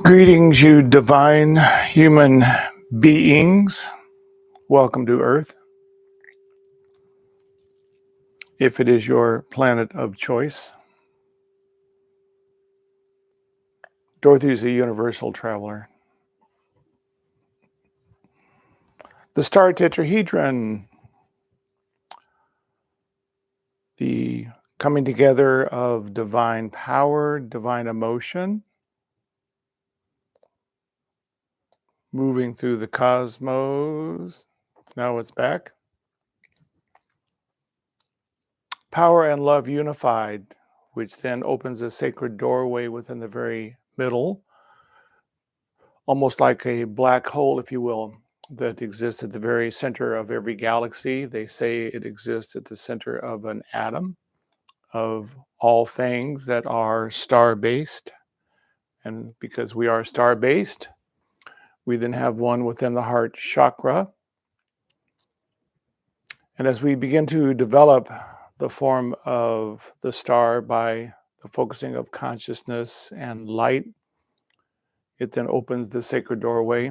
Greetings, you divine human beings. Welcome to Earth, if it is your planet of choice. Dorothy is a universal traveler. The star tetrahedron, the coming together of divine power, divine emotion, moving through the cosmos. Now it's back. Power and love unified, which then opens a sacred doorway within the very middle, almost like a black hole, if you will, that exists at the very center of every galaxy. They say it exists at the center of an atom of all things that are star-based. And because we are star-based, we then have one within the heart chakra. And as we begin to develop the form of the star by the focusing of consciousness and light, it then opens the sacred doorway.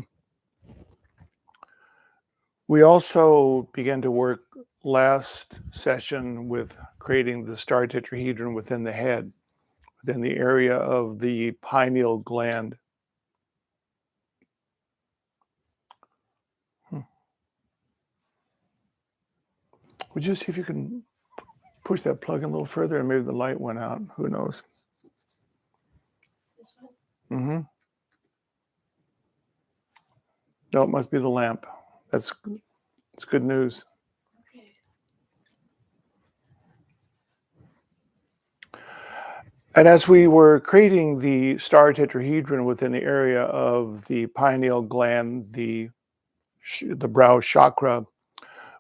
We also began to work last session with creating the star tetrahedron within the head, within the area of the pineal gland. Would you see if you can push that plug in a little further and maybe the light went out? Who knows? This one? Mm-hmm. No, it must be the lamp. It's good news. Okay. And as we were creating the star tetrahedron within the area of the pineal gland, the brow chakra,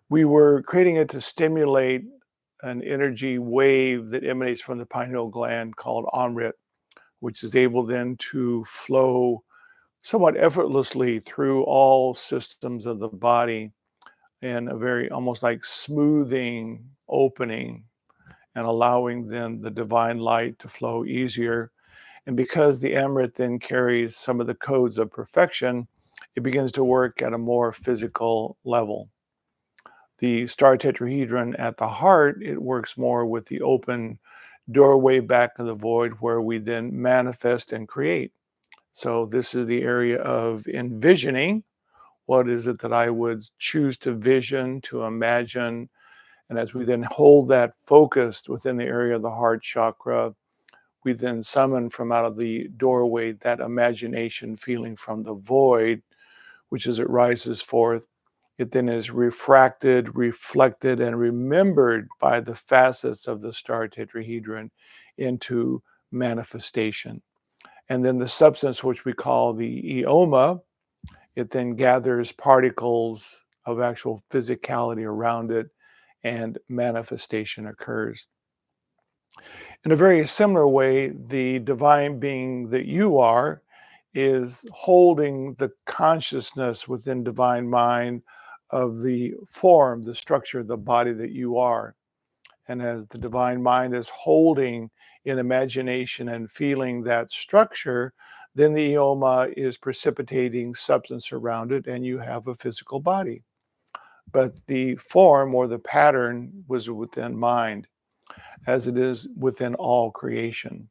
we were creating it to stimulate an energy wave that emanates from the pineal gland called Amrit, which is able then to flow somewhat effortlessly through all systems of the body in a very almost like smoothing opening and allowing then the divine light to flow easier. And because the Amrit then carries some of the codes of perfection, it begins to work at a more physical level. The star tetrahedron at the heart, it works more with the open doorway back of the void where we then manifest and create. So this is the area of envisioning. What is it that I would choose to vision, to imagine? And as we then hold that focused within the area of the heart chakra, we then summon from out of the doorway that imagination feeling from the void, which as it rises forth, it then is refracted, reflected, and remembered by the facets of the star tetrahedron into manifestation. And then the substance, which we call the eoma, it then gathers particles of actual physicality around it, and manifestation occurs. In a very similar way, the divine being that you are is holding the consciousness within divine mind of the form, the structure, the body that you are. And as the divine mind is holding in imagination and feeling that structure, then the eoma is precipitating substance around it, and you have a physical body. But the form or the pattern was within mind, as it is within all creation.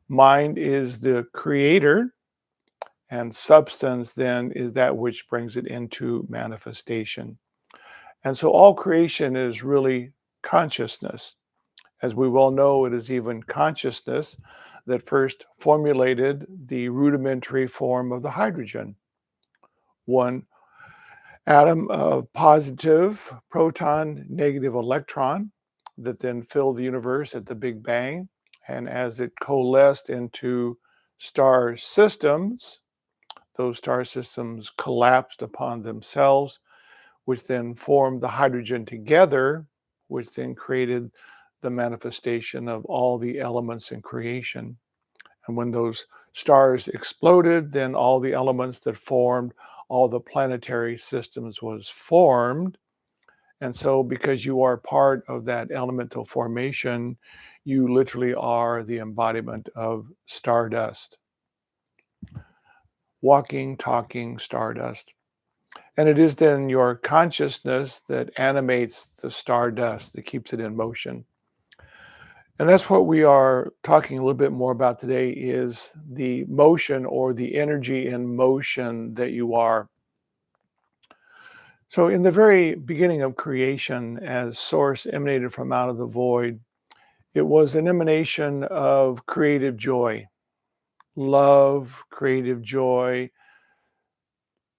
Mind is the creator, and substance then is that which brings it into manifestation. And so all creation is really consciousness. As we well know, it is even consciousness that first formulated the rudimentary form of the hydrogen. One atom of positive proton, negative electron that then filled the universe at the Big Bang. And as it coalesced into star systems, those star systems collapsed upon themselves, which then formed the hydrogen together, which then created the manifestation of all the elements in creation. And when those stars exploded, then all the elements that formed all the planetary systems was formed. And so because you are part of that elemental formation, you literally are the embodiment of stardust. walking, talking stardust. And it is then your consciousness that animates the stardust, that keeps it in motion. And that's what we are talking a little bit more about today is the motion or the energy in motion that you are. So in the very beginning of creation, as source emanated from out of the void, it was an emanation of creative joy, love, creative joy,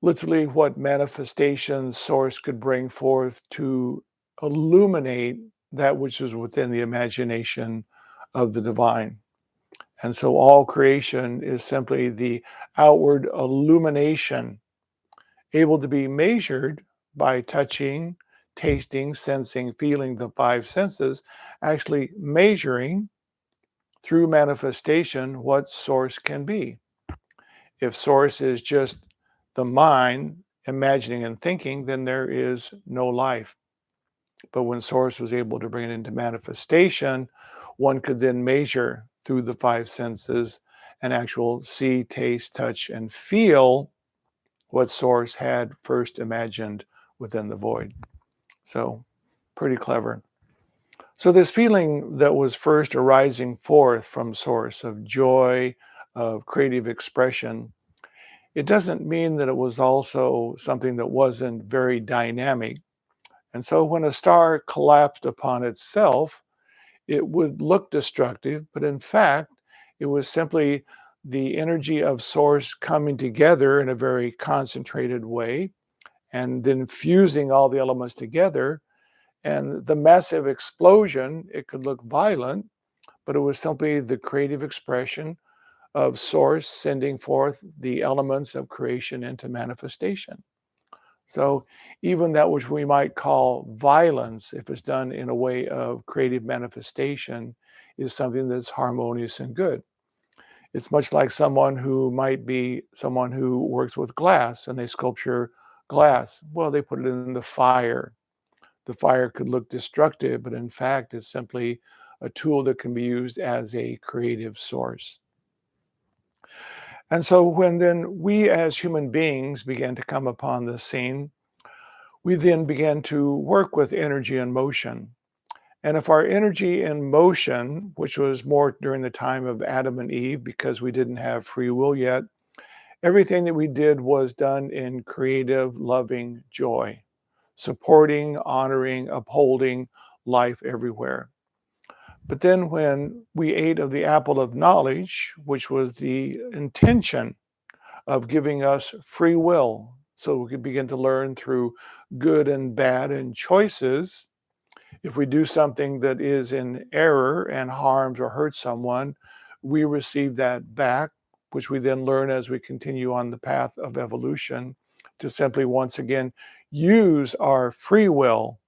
literally what manifestation source could bring forth to illuminate that which is within the imagination of the divine. And so all creation is simply the outward illumination, able to be measured by touching, tasting, sensing, feeling, the five senses, actually measuring through manifestation what source can be. If source is just the mind imagining and thinking, then there is no life. But when source was able to bring it into manifestation, one could then measure through the five senses and actual see, taste, touch, and feel what source had first imagined within the void. So pretty clever. So this feeling that was first arising forth from source of joy, of creative expression, it doesn't mean that it was also something that wasn't very dynamic. And so when a star collapsed upon itself, it would look destructive, but in fact, it was simply the energy of source coming together in a very concentrated way and then fusing all the elements together. And the massive explosion, it could look violent, but it was simply the creative expression of source sending forth the elements of creation into manifestation. So even that which we might call violence, if it's done in a way of creative manifestation, is something that's harmonious and good. It's much like someone who might be someone who works with glass and they sculpture glass. Well, they put it in the fire. The fire could look destructive, but in fact, it's simply a tool that can be used as a creative source. And so when then we as human beings began to come upon the scene, we then began to work with energy and motion. And if our energy and motion, which was more during the time of Adam and Eve, because we didn't have free will yet, everything that we did was done in creative, loving joy, supporting, honoring, upholding life everywhere. But then when we ate of the apple of knowledge, which was the intention of giving us free will, so we could begin to learn through good and bad and choices. If we do something that is in error and harms or hurts someone, we receive that back, which we then learn as we continue on the path of evolution to simply once again use our free will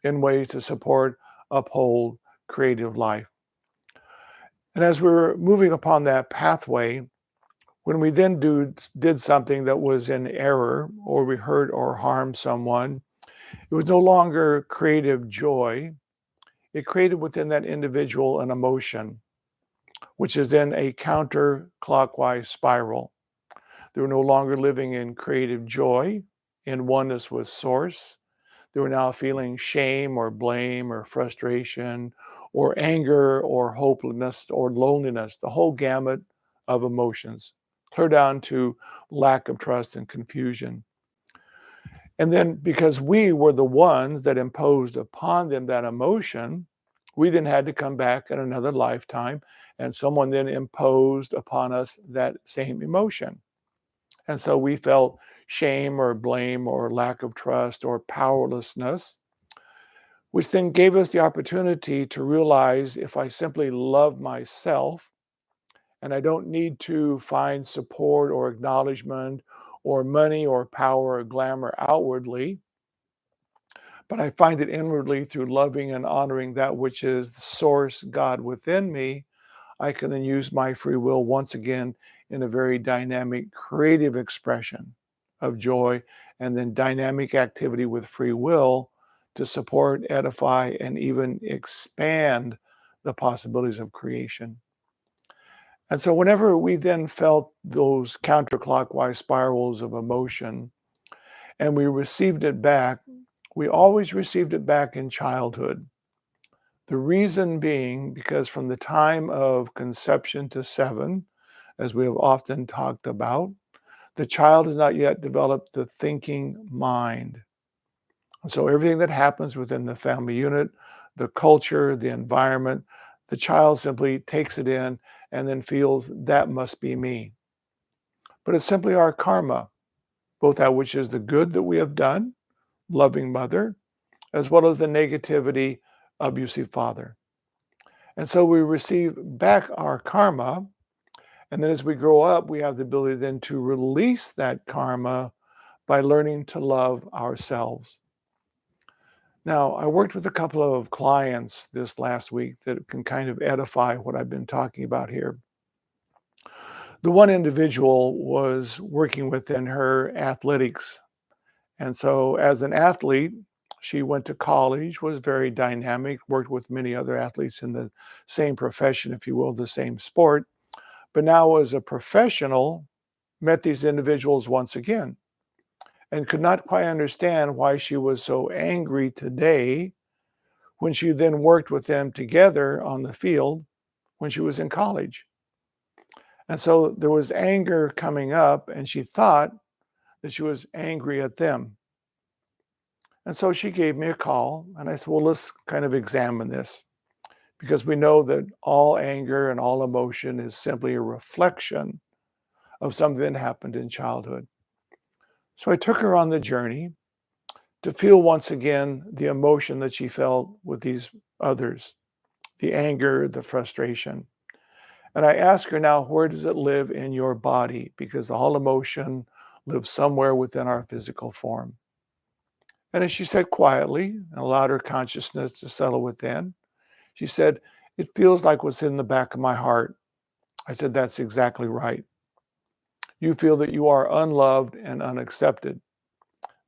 in ways to support, uphold creative life. And as we're moving upon that pathway, when we then did something that was in error or we hurt or harmed someone, it was no longer creative joy. It created within that individual an emotion, which is then a counterclockwise spiral. They were no longer living in creative joy, in oneness with Source. They were now feeling shame or blame or frustration or anger or hopelessness or loneliness, the whole gamut of emotions, clear down to lack of trust and confusion. And then because we were the ones that imposed upon them that emotion, we then had to come back in another lifetime and someone then imposed upon us that same emotion. And so we felt shame or blame or lack of trust or powerlessness, which then gave us the opportunity to realize if I simply love myself and I don't need to find support or acknowledgement or money or power or glamour outwardly, but I find it inwardly through loving and honoring that which is the source God within me, I can then use my free will once again in a very dynamic, creative expression of joy and then dynamic activity with free will to support, edify, and even expand the possibilities of creation. And so whenever we then felt those counterclockwise spirals of emotion and we received it back, we always received it back in childhood. The reason being because from the time of conception to 7, as we have often talked about, the child has not yet developed the thinking mind. And so everything that happens within the family unit, the culture, the environment, the child simply takes it in and then feels that must be me. But it's simply our karma, both that which is the good that we have done, loving mother, as well as the negativity, abusive father. And so we receive back our karma. And then as we grow up, we have the ability then to release that karma by learning to love ourselves. Now, I worked with a couple of clients this last week that can kind of edify what I've been talking about here. The one individual was working within her athletics. And so, as an athlete, she went to college, was very dynamic, worked with many other athletes in the same profession, if you will, the same sport. But now, as a professional, met these individuals once again and could not quite understand why she was so angry today when she then worked with them together on the field when she was in college. And so there was anger coming up, and she thought that she was angry at them. And so she gave me a call, and I said, well, let's kind of examine this because we know that all anger and all emotion is simply a reflection of something that happened in childhood. So I took her on the journey to feel once again the emotion that she felt with these others, the anger, the frustration. And I asked her now, where does it live in your body? Because all emotion lives somewhere within our physical form. And as she said quietly and allowed her consciousness to settle within, she said, it feels like what's in the back of my heart. I said, that's exactly right. You feel that you are unloved and unaccepted.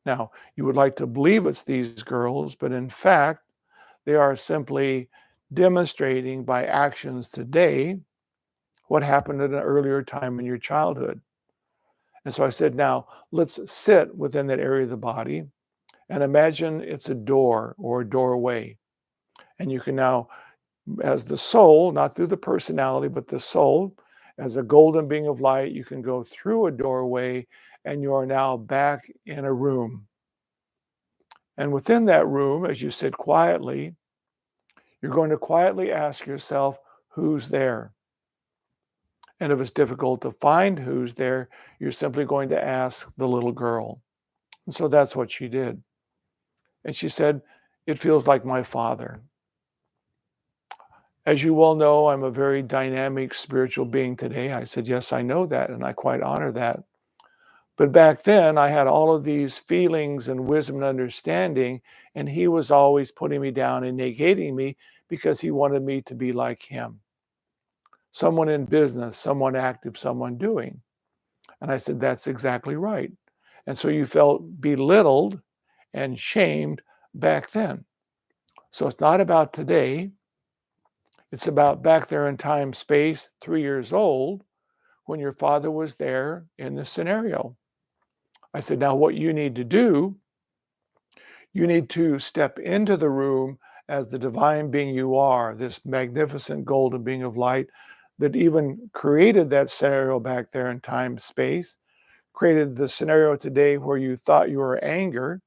Now, you would like to believe it's these girls, but in fact, they are simply demonstrating by actions today what happened at an earlier time in your childhood. And so I said, now let's sit within that area of the body and imagine it's a door or a doorway. And you can now, as the soul, not through the personality, but the soul, as a golden being of light, you can go through a doorway and you are now back in a room. And within that room, as you sit quietly, you're going to quietly ask yourself, who's there? And if it's difficult to find who's there, you're simply going to ask the little girl. And so that's what she did. And she said, it feels like my father. As you well know, I'm a very dynamic spiritual being today. I said, yes, I know that, and I quite honor that. But back then, I had all of these feelings and wisdom and understanding, and he was always putting me down and negating me because he wanted me to be like him. Someone in business, someone active, someone doing. And I said, that's exactly right. And so you felt belittled and shamed back then. So it's not about today. It's about back there in time, space, 3 years old, when your father was there in this scenario. I said, now what you need to do, you need to step into the room as the divine being you are, this magnificent golden being of light that even created that scenario back there in time, space, created the scenario today where you thought you were anger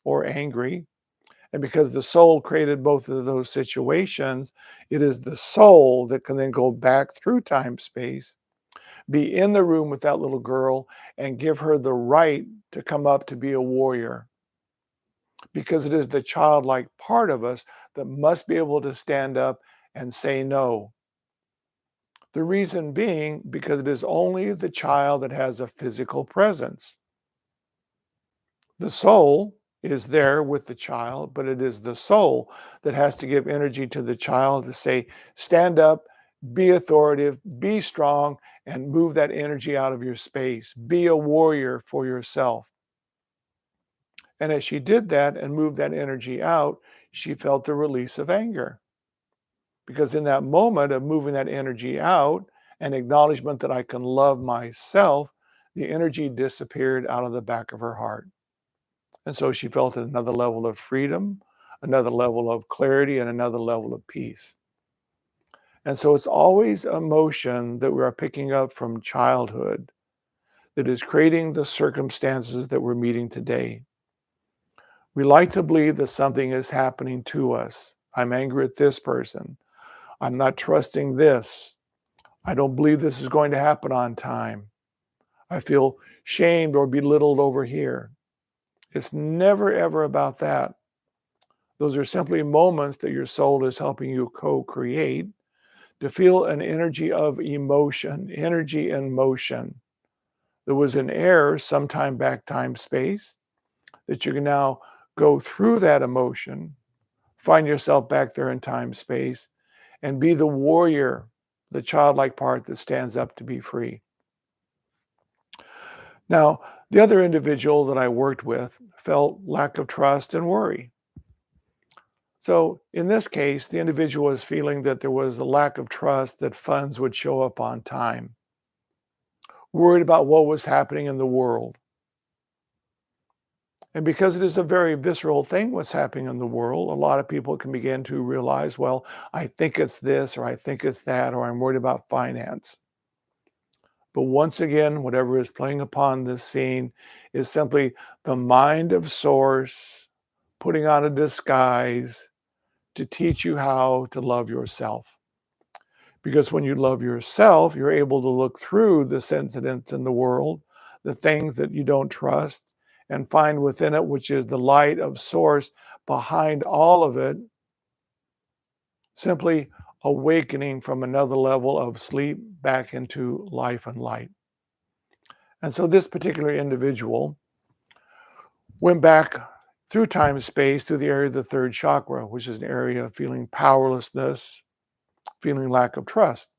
or angry. And because the soul created both of those situations, it is the soul that can then go back through time, space, be in the room with that little girl and give her the right to come up to be a warrior. Because it is the childlike part of us that must be able to stand up and say no. The reason being because it is only the child that has a physical presence. The soul is there with the child, but it is the soul that has to give energy to the child to say, stand up, be authoritative, be strong, and move that energy out of your space. Be a warrior for yourself. And as she did that and moved that energy out, she felt the release of anger. Because in that moment of moving that energy out and acknowledgement that I can love myself, the energy disappeared out of the back of her heart. And so she felt another level of freedom, another level of clarity, and another level of peace. And so it's always emotion that we are picking up from childhood that is creating the circumstances that we're meeting today. We like to believe that something is happening to us. I'm angry at this person. I'm not trusting this. I don't believe this is going to happen on time. I feel shamed or belittled over here. It's never, ever about that. Those are simply moments that your soul is helping you co create to feel an energy of emotion, energy in motion. There was an error sometime back, time, space, that you can now go through that emotion, find yourself back there in time, space, and be the warrior, the childlike part that stands up to be free. Now, the other individual that I worked with felt lack of trust and worry. So, in this case, the individual was feeling that there was a lack of trust that funds would show up on time, worried about what was happening in the world. And because it is a very visceral thing, what's happening in the world, a lot of people can begin to realize, well, I think it's this, or I think it's that, or I'm worried about finance. But once again, whatever is playing upon this scene is simply the mind of Source putting on a disguise to teach you how to love yourself. Because when you love yourself, you're able to look through this incidents in the world, the things that you don't trust, and find within it, which is the light of Source behind all of it, simply awakening from another level of sleep back into life and light. And so this particular individual went back through time and space to the area of the third chakra, which is an area of feeling powerlessness, feeling lack of trust.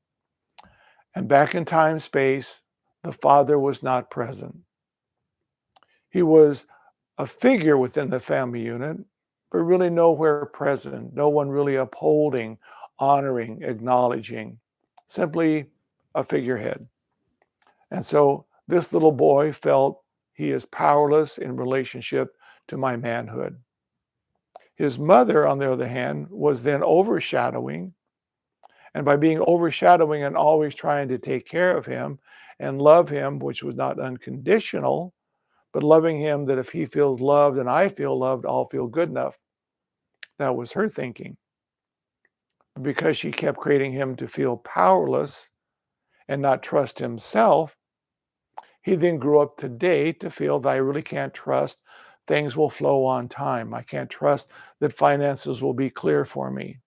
And back in time space, the father was not present. He was a figure within the family unit, but really nowhere present, no one really upholding, honoring, acknowledging, simply a figurehead. And so this little boy felt he is powerless in relationship to my manhood. His mother, on the other hand, was then overshadowing. And by being overshadowing and always trying to take care of him and love him, which was not unconditional, but loving him that if he feels loved and I feel loved, I'll feel good enough. That was her thinking. Because she kept creating him to feel powerless and not trust himself, he then grew up today to feel that I really can't trust things will flow on time. I can't trust that finances will be clear for me.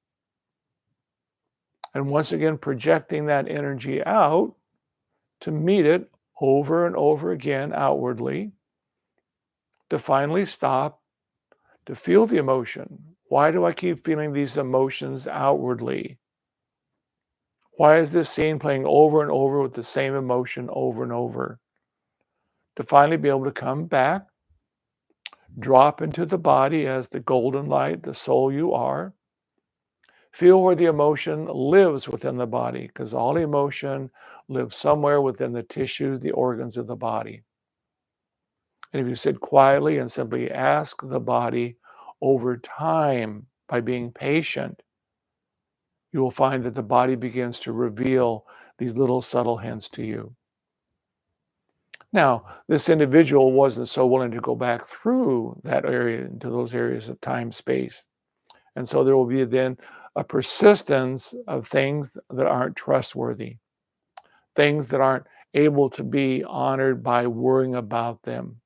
And once again, projecting that energy out to meet it over and over again outwardly, to finally stop, to feel the emotion. Why do I keep feeling these emotions outwardly? Why is this scene playing over and over with the same emotion over and over? To finally be able to come back, drop into the body as the golden light, the soul you are. Feel where the emotion lives within the body, because all emotion lives somewhere within the tissues, the organs of the body. And if you sit quietly and simply ask the body over time by being patient, you will find that the body begins to reveal these little subtle hints to you. Now, this individual wasn't so willing to go back through that area into those areas of time, space. And so there will be then a persistence of things that aren't trustworthy, things that aren't able to be honored by worrying about them,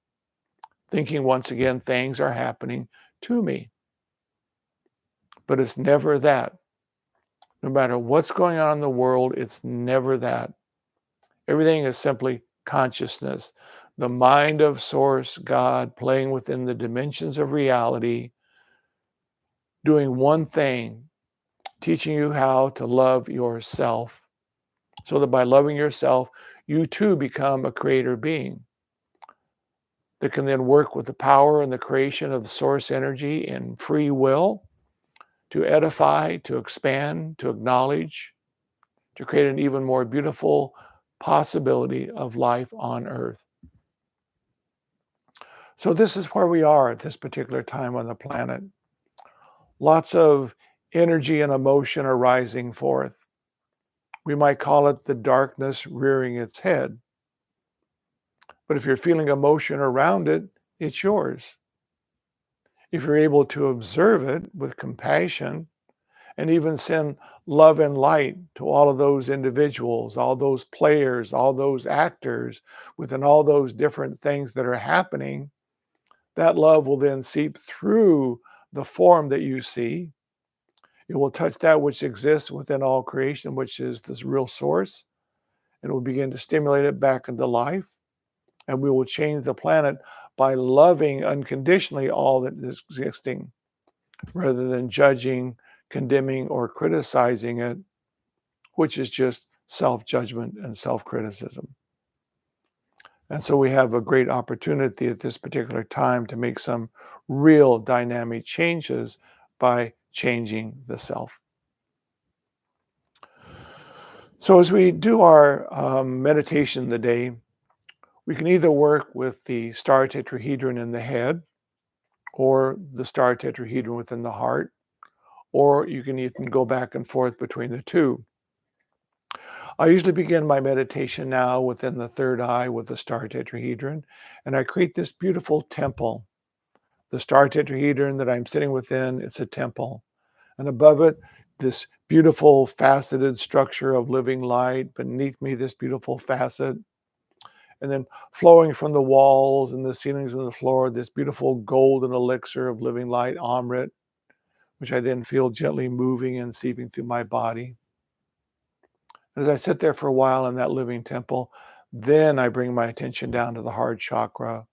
thinking once again things are happening to me. But it's never that. No matter what's going on in the world, it's never that. Everything is simply consciousness, the mind of Source, God, playing within the dimensions of reality, doing one thing, teaching you how to love yourself, so that by loving yourself, you too become a creator being that can then work with the power and the creation of the source energy and free will to edify, to expand, to acknowledge, to create an even more beautiful possibility of life on Earth. So this is where we are at this particular time on the planet. Lots of energy and emotion are rising forth. We might call it the darkness rearing its head. But if you're feeling emotion around it, it's yours. If you're able to observe it with compassion and even send love and light to all of those individuals, all those players, all those actors within all those different things that are happening, that love will then seep through the form that you see. It will touch that which exists within all creation, which is this real source, and it will begin to stimulate it back into life. And we will change the planet by loving unconditionally all that is existing, rather than judging, condemning, or criticizing it, which is just self-judgment and self-criticism. And so we have a great opportunity at this particular time to make some real dynamic changes by changing the self. So as we do our meditation today, we can either work with the star tetrahedron in the head or the star tetrahedron within the heart, or you can even go back and forth between the two. I usually begin my meditation now within the third eye with the star tetrahedron, and I create this beautiful temple. The star tetrahedron that I'm sitting within, it's a temple. And above it, this beautiful faceted structure of living light. Beneath me, this beautiful facet. And then flowing from the walls and the ceilings and the floor, this beautiful golden elixir of living light, Amrit, which I then feel gently moving and seeping through my body. As I sit there for a while in that living temple, then I bring my attention down to the heart chakra,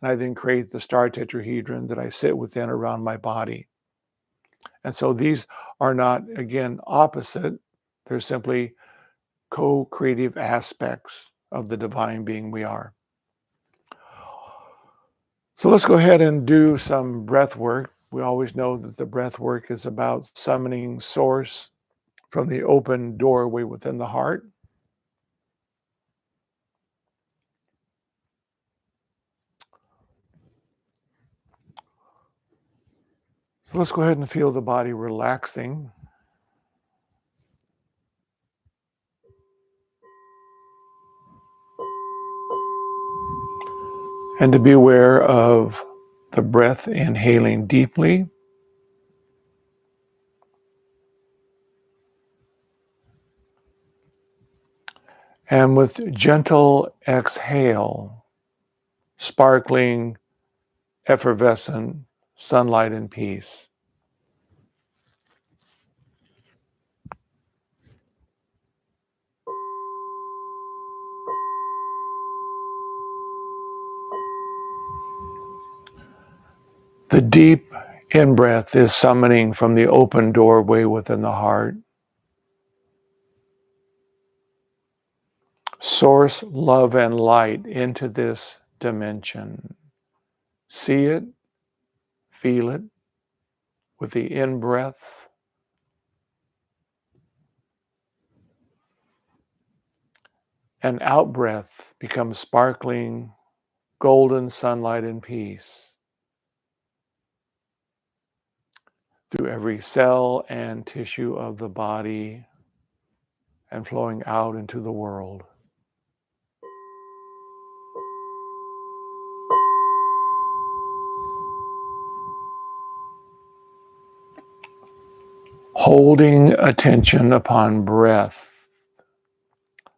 and I then create the star tetrahedron that I sit within around my body. And so these are not, again, opposite. They're simply co-creative aspects of the divine being we are. So let's go ahead and do some breath work. We always know that the breath work is about summoning source from the open doorway within the heart. So let's go ahead and feel the body relaxing. And to be aware of the breath inhaling deeply and with gentle exhale, sparkling, effervescent sunlight and peace. The deep in-breath is summoning from the open doorway within the heart. Source love and light into this dimension. See it, feel it with the in-breath. And out-breath becomes sparkling, golden sunlight and peace through every cell and tissue of the body and flowing out into the world. Holding attention upon breath,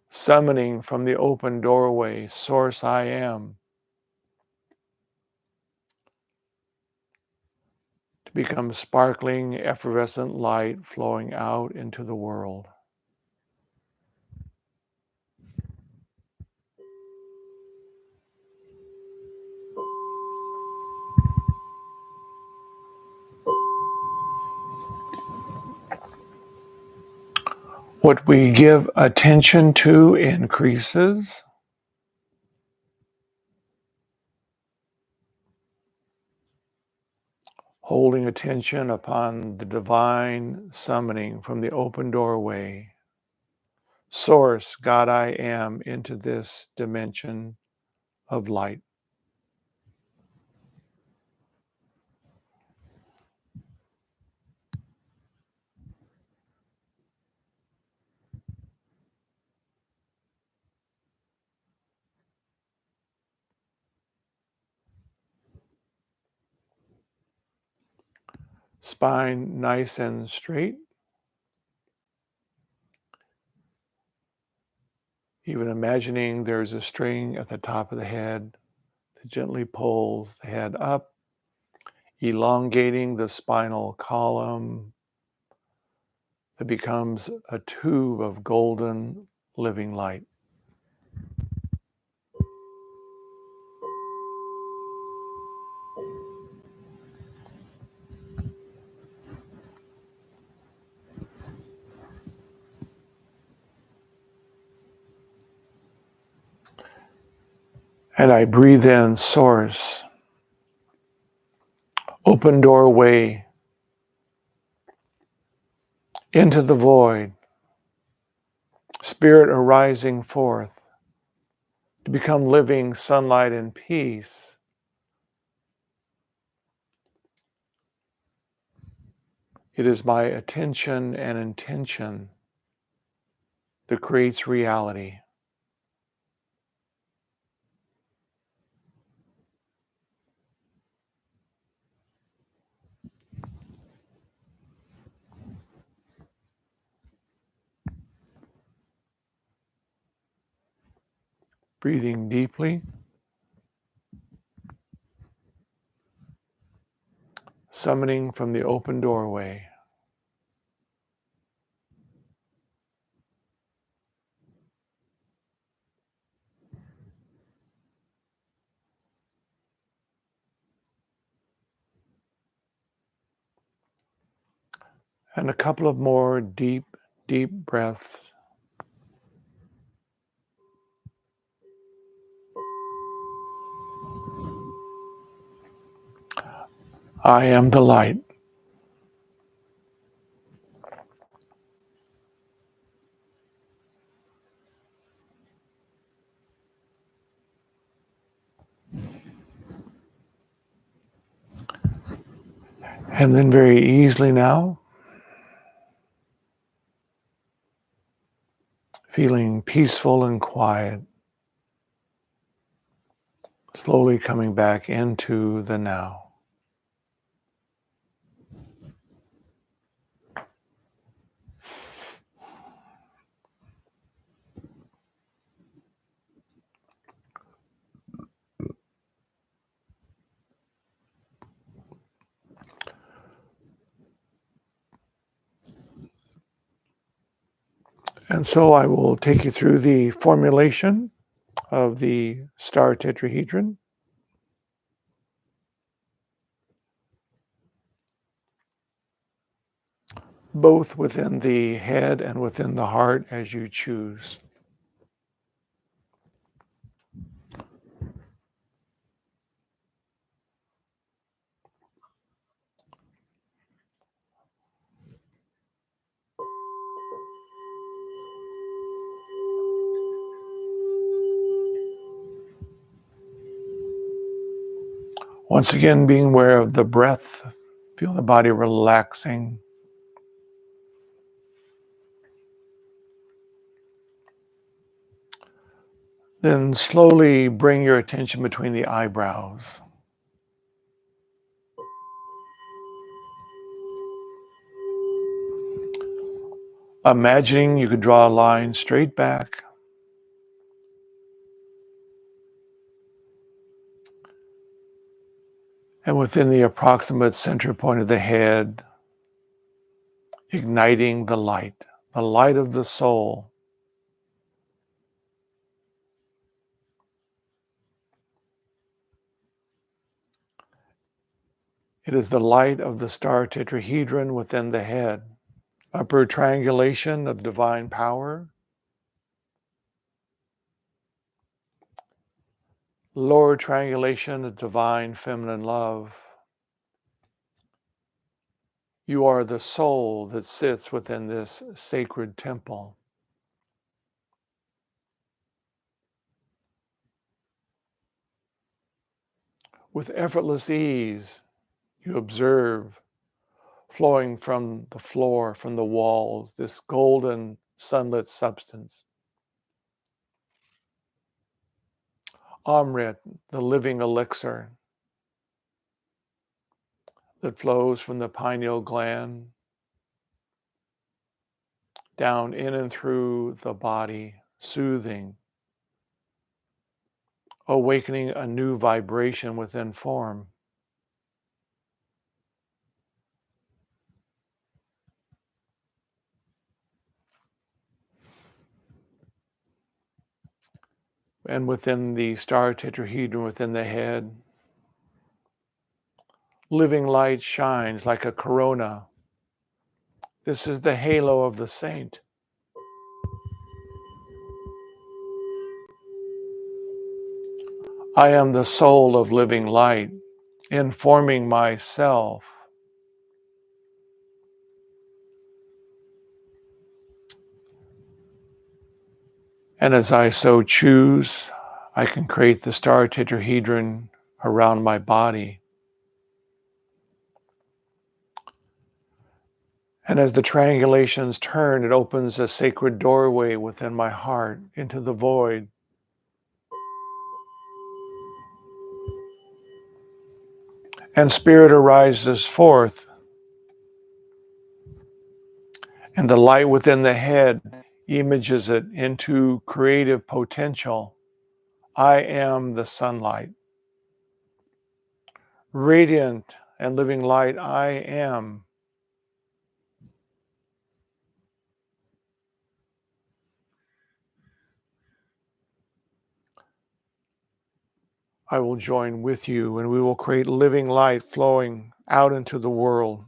summoning from the open doorway, Source I Am, to become sparkling, effervescent light flowing out into the world. What we give attention to increases. Holding attention upon the divine summoning from the open doorway. Source, God I am, into this dimension of light. Spine nice and straight. Even imagining there's a string at the top of the head that gently pulls the head up, elongating the spinal column that becomes a tube of golden living light. And I breathe in source, open doorway into the void, spirit arising forth to become living sunlight and peace. It is my attention and intention that creates reality. Breathing deeply, summoning from the open doorway. And a couple of more deep, deep breaths. I am the light. And then very easily now, feeling peaceful and quiet, slowly coming back into the now. And so I will take you through the formulation of the star tetrahedron, both within the head and within the heart as you choose. Once again, being aware of the breath, feel the body relaxing. Then slowly bring your attention between the eyebrows. Imagining you could draw a line straight back, and within the approximate center point of the head, igniting the light of the soul. It is the light of the star tetrahedron within the head. Upper triangulation of divine power. Lower triangulation of divine feminine love. You are the soul that sits within this sacred temple. With effortless ease, you observe flowing from the floor, from the walls, this golden sunlit substance. Amrit, the living elixir that flows from the pineal gland down in and through the body, soothing, awakening a new vibration within form. And within the star tetrahedron within the head, living light shines like a corona. This is the halo of the saint. I am the soul of living light, informing myself. And as I so choose, I can create the star tetrahedron around my body. And as the triangulations turn, it opens a sacred doorway within my heart into the void. And spirit arises forth, and the light within the head images it into creative potential. I am the sunlight. Radiant and living light, I am. I will join with you, and we will create living light flowing out into the world.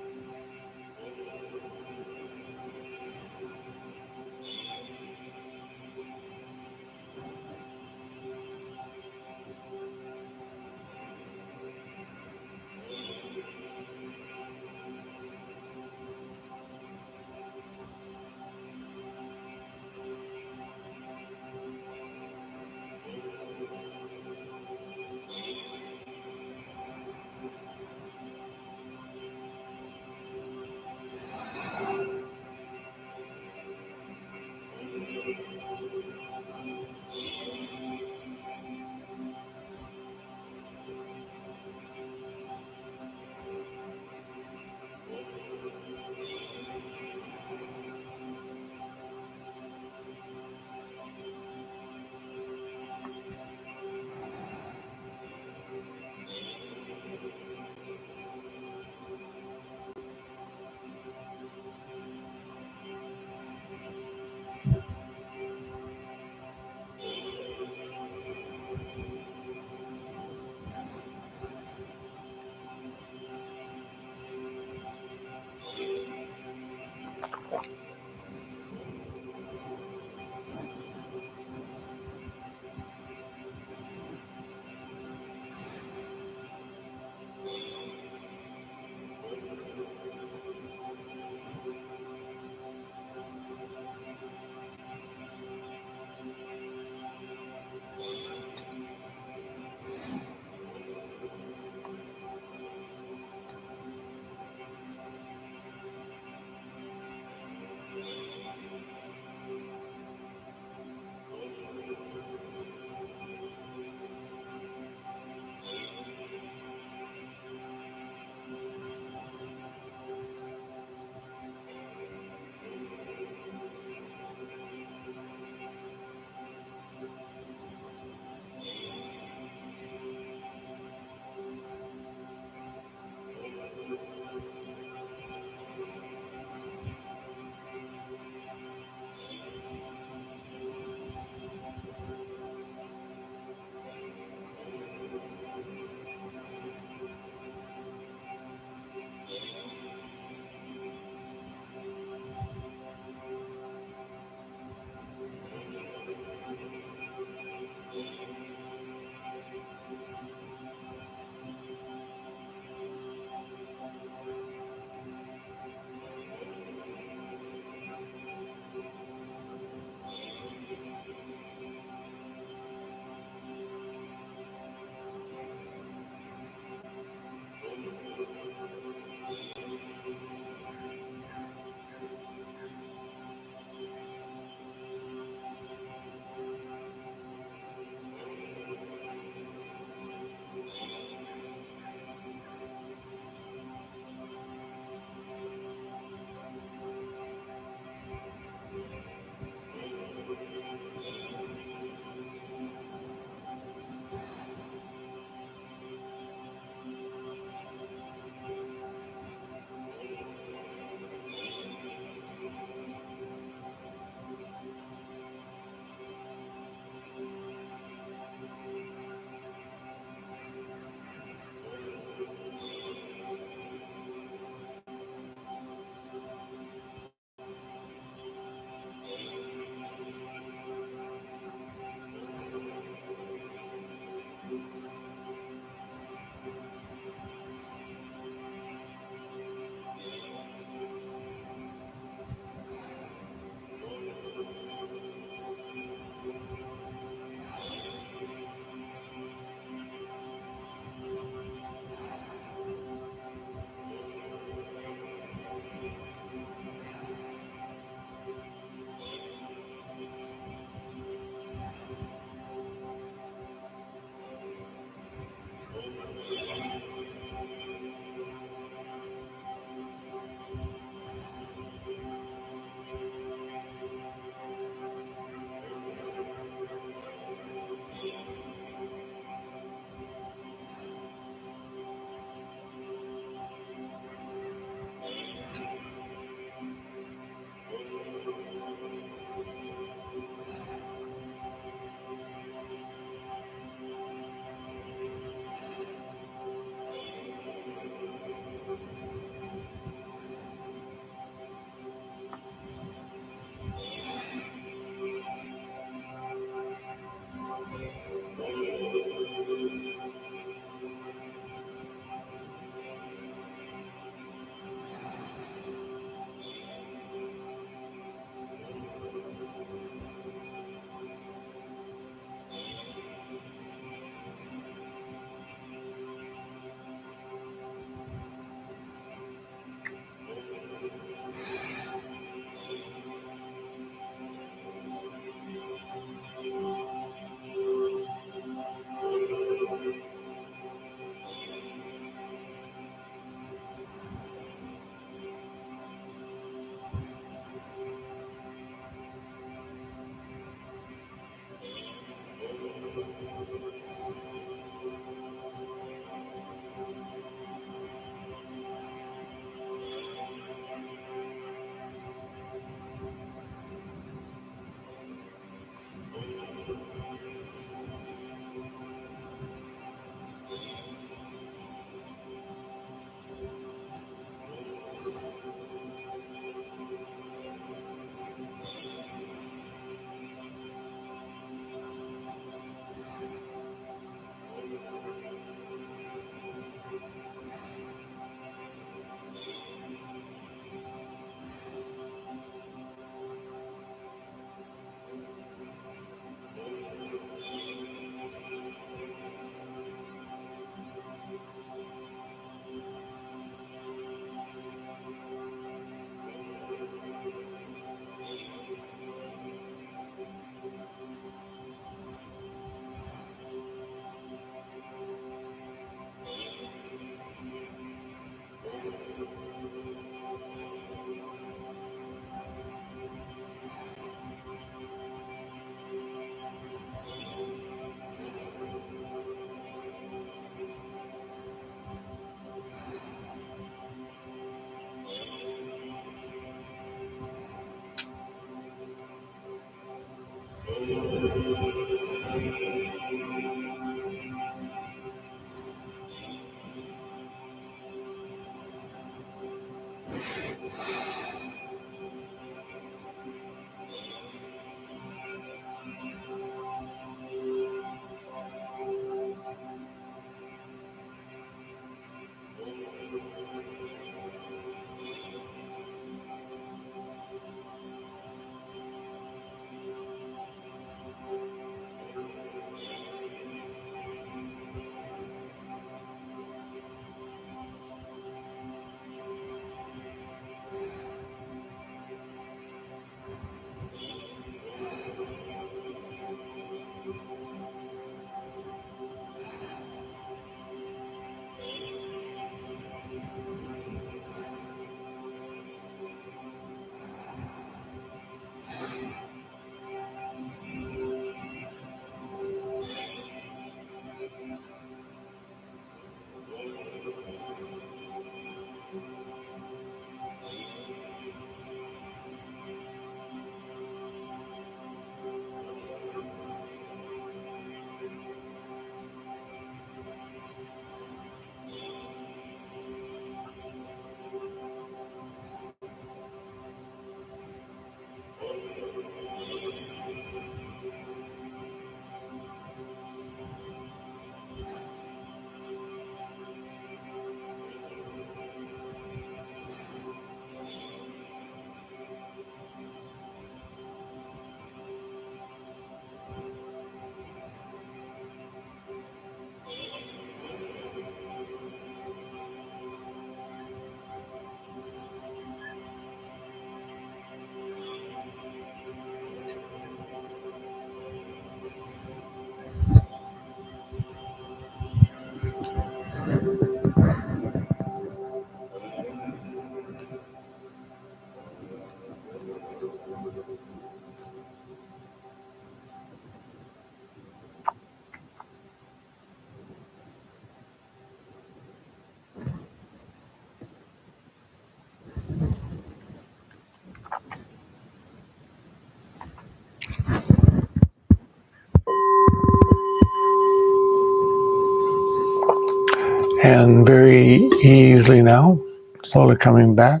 And very easily now, slowly coming back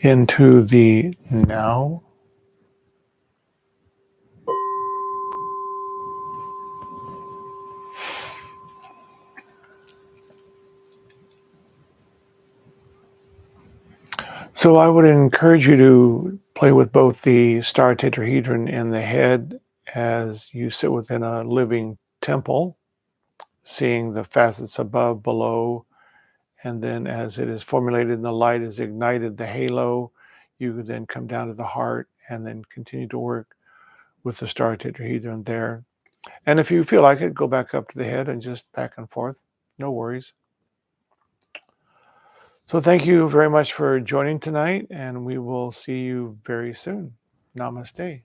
into the now. So I would encourage you to play with both the star tetrahedron and the head as you sit within a living temple, seeing the facets above, below, and then as it is formulated and the light is ignited, the halo, you then come down to the heart and then continue to work with the star tetrahedron there. And if you feel like it, go back up to the head and just back and forth. No worries. So thank you very much for joining tonight, and we will see you very soon. Namaste.